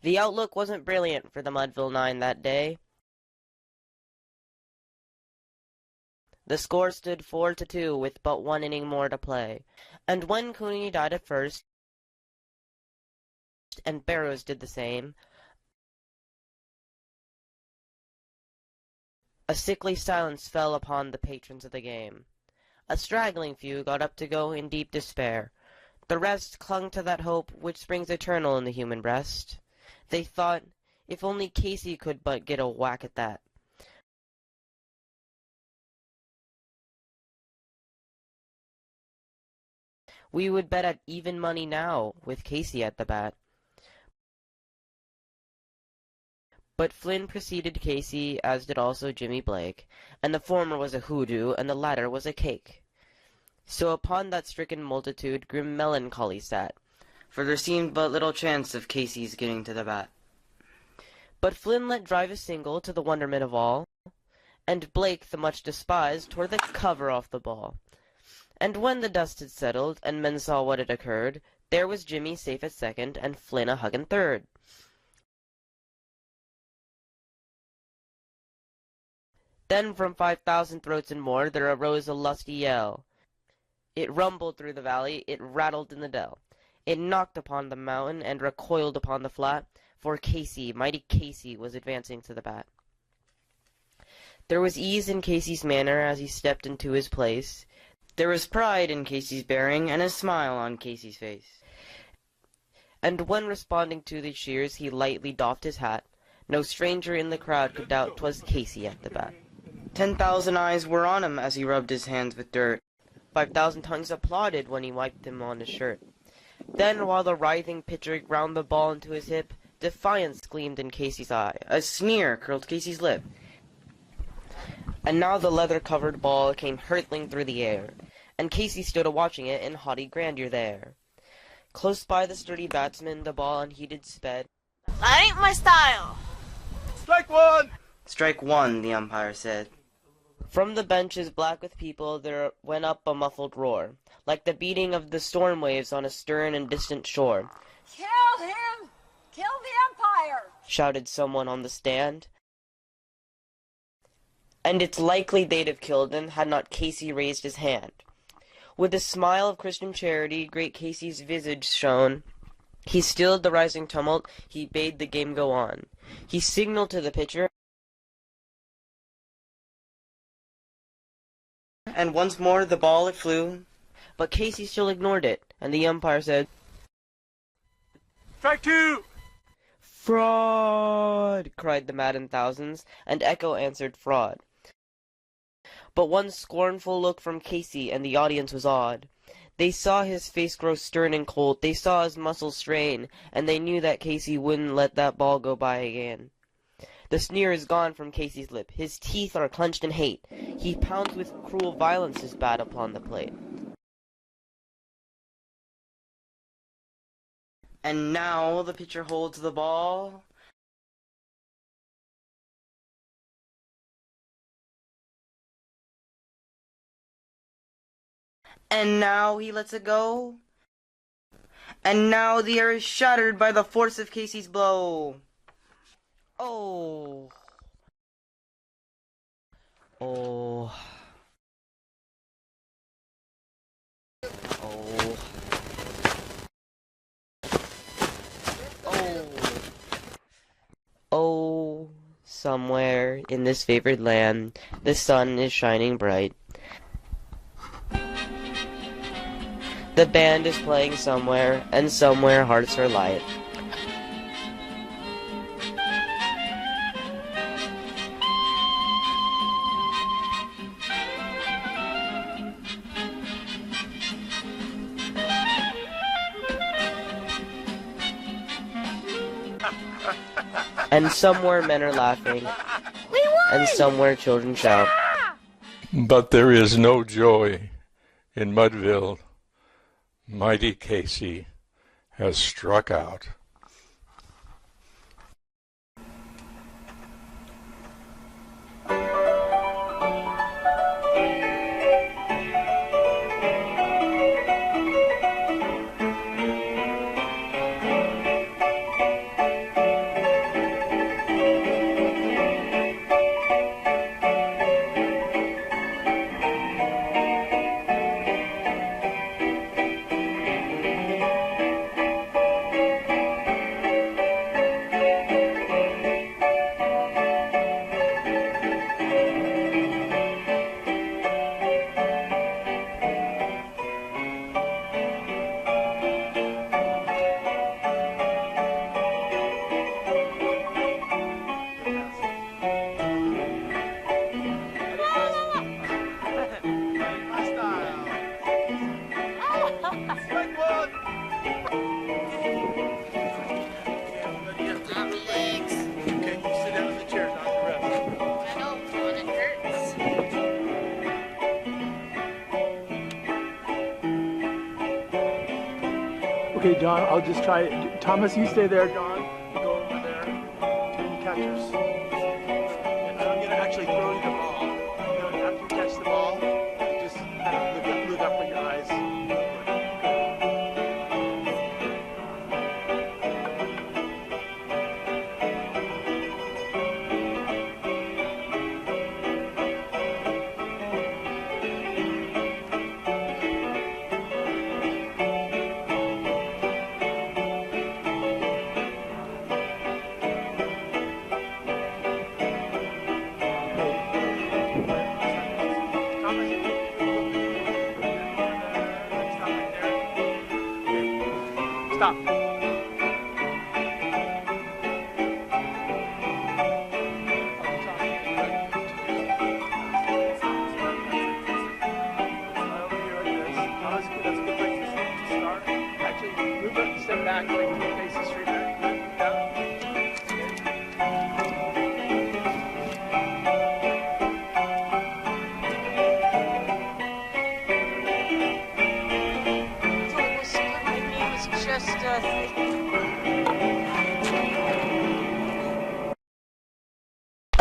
The outlook wasn't brilliant for the Mudville Nine that day. The score stood 4-2 with but one inning more to play, and when Cooney died at first, and Barrows did the same, a sickly silence fell upon the patrons of the game. A straggling few got up to go in deep despair. The rest clung to that hope which springs eternal in the human breast. They thought, if only Casey could but get a whack at that. We would bet at even money now, with Casey at the bat. But Flynn preceded Casey, as did also Jimmy Blake, and the former was a hoodoo, and the latter was a cake. So upon that stricken multitude grim melancholy sat, for there seemed but little chance of Casey's getting to the bat. But Flynn let drive a single to the wonderment of all, and Blake, the much despised, tore the cover off the ball. And when the dust had settled, and men saw what had occurred, there was Jimmy safe at second, and Flynn a huggin' third. Then from 5,000 throats and more there arose a lusty yell. It rumbled through the valley, it rattled in the dell. It knocked upon the mountain and recoiled upon the flat, for Casey, mighty Casey, was advancing to the bat. There was ease in Casey's manner as he stepped into his place. There was pride in Casey's bearing, and a smile on Casey's face. And when responding to the cheers he lightly doffed his hat, no stranger in the crowd could doubt 'twas Casey at the bat. 10,000 eyes were on him as he rubbed his hands with dirt. 5,000 tongues applauded when he wiped them on his shirt. Then, while the writhing pitcher ground the ball into his hip, defiance gleamed in Casey's eye. A sneer curled Casey's lip. And now the leather-covered ball came hurtling through the air, and Casey stood a-watching it in haughty grandeur there. Close by the sturdy batsman the ball unheeded sped. That ain't my style! Strike one! Strike one, the umpire said. From the benches black with people there went up a muffled roar, like the beating of the storm waves on a stern and distant shore. Kill him! Kill the umpire! Shouted someone on the stand. And it's likely they'd have killed him had not Casey raised his hand. With a smile of Christian charity, great Casey's visage shone. He stilled the rising tumult, he bade the game go on. He signaled to the pitcher, and once more the ball it flew, but Casey still ignored it, and the umpire said, Strike two! "Fraud!" cried the maddened thousands, and echo answered fraud. But one scornful look from Casey, and the audience was awed. They saw his face grow stern and cold, they saw his muscles strain, and they knew that Casey wouldn't let that ball go by again. The sneer is gone from Casey's lip, his teeth are clenched in hate. He pounds with cruel violence his bat upon the plate. And now the pitcher holds the ball. And now he lets it go. And now the air is shattered by the force of Casey's blow. Oh. Oh. Oh. Oh. Oh. Somewhere in this favored land, the sun is shining bright. The band is playing somewhere, and somewhere hearts are light. And somewhere men are laughing, and somewhere children shout. But there is no joy in Mudville. Mighty Casey has struck out. Okay, John, I'll just try it. Thomas, you stay there, John. You go over there. Can you catch us? And I'm going to actually throw you the ball. After you catch the ball, you just kind of look up with your eyes. Stop. Step back, like face the street back.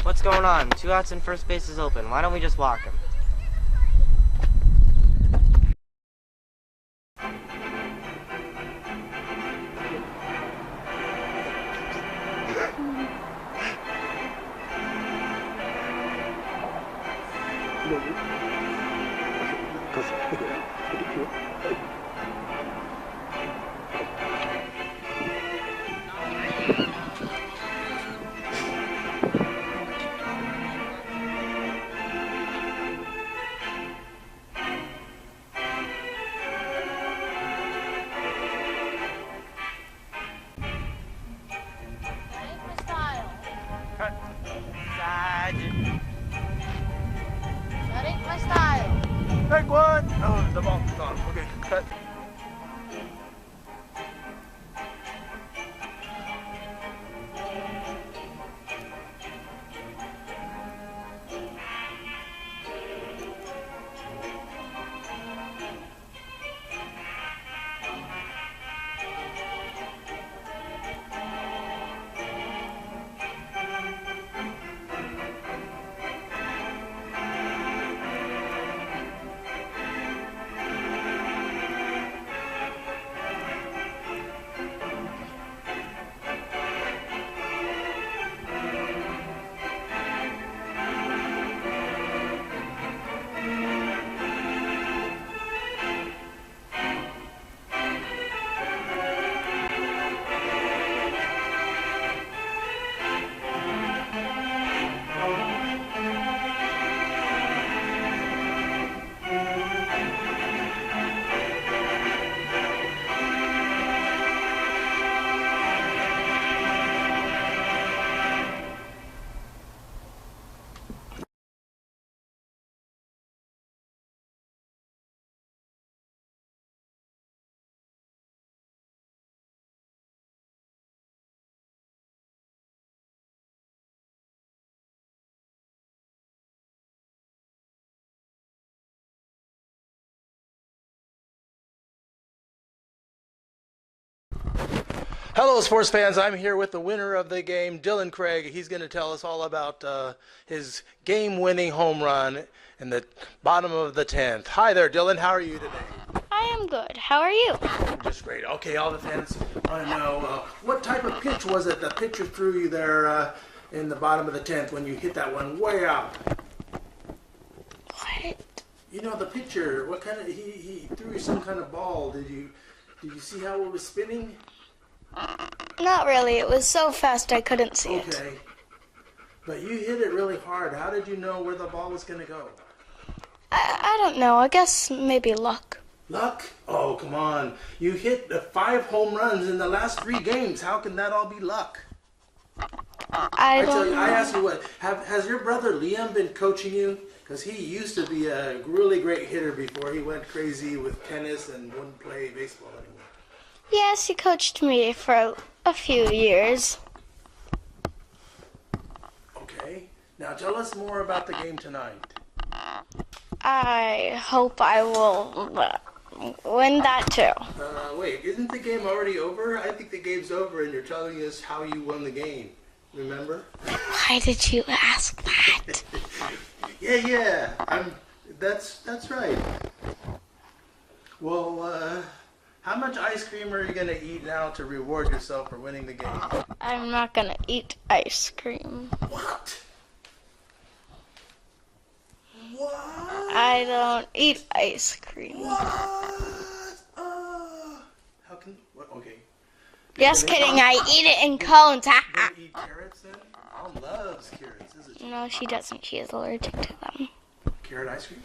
What's going on? 2 outs and first base is open. Why don't we just walk him? That ain't my style. Take one. Oh, the ball's gone. Okay, cut. Hello, sports fans. I'm here with the winner of the game, Dylan Craig. He's going to tell us all about his game-winning home run in the bottom of the 10th. Hi there, Dylan. How are you today? I am good. How are you? Just great. Okay, all the fans want to know, what type of pitch was it the pitcher threw you there in the bottom of the 10th when you hit that one way out? What? You know, the pitcher, what kind of, he threw you some kind of ball. Did you see how it was spinning? Not really. It was so fast I couldn't see it. Okay. But you hit it really hard. How did you know where the ball was going to go? I don't know. I guess maybe luck. Luck? Oh, come on. You hit 5 home runs in the last 3 games. How can that all be luck? I tell you, don't I know. ask you what, has your brother Liam been coaching you? Because he used to be a really great hitter before he went crazy with tennis and wouldn't play baseball anymore. Yes, he coached me for a few years. Okay. Now tell us more about the game tonight. I hope I will win that too. Wait, isn't the game already over? I think the game's over and you're telling us how you won the game. Remember? Why did you ask that? Yeah. That's right. Well, how much ice cream are you gonna eat now to reward yourself for winning the game? I'm not gonna eat ice cream. What? I don't eat ice cream. How can? What? Okay. Just kidding, I eat it in cones. You gonna eat carrots then? Mom loves carrots, isn't she? No, she doesn't. She is allergic to them. Carrot ice cream?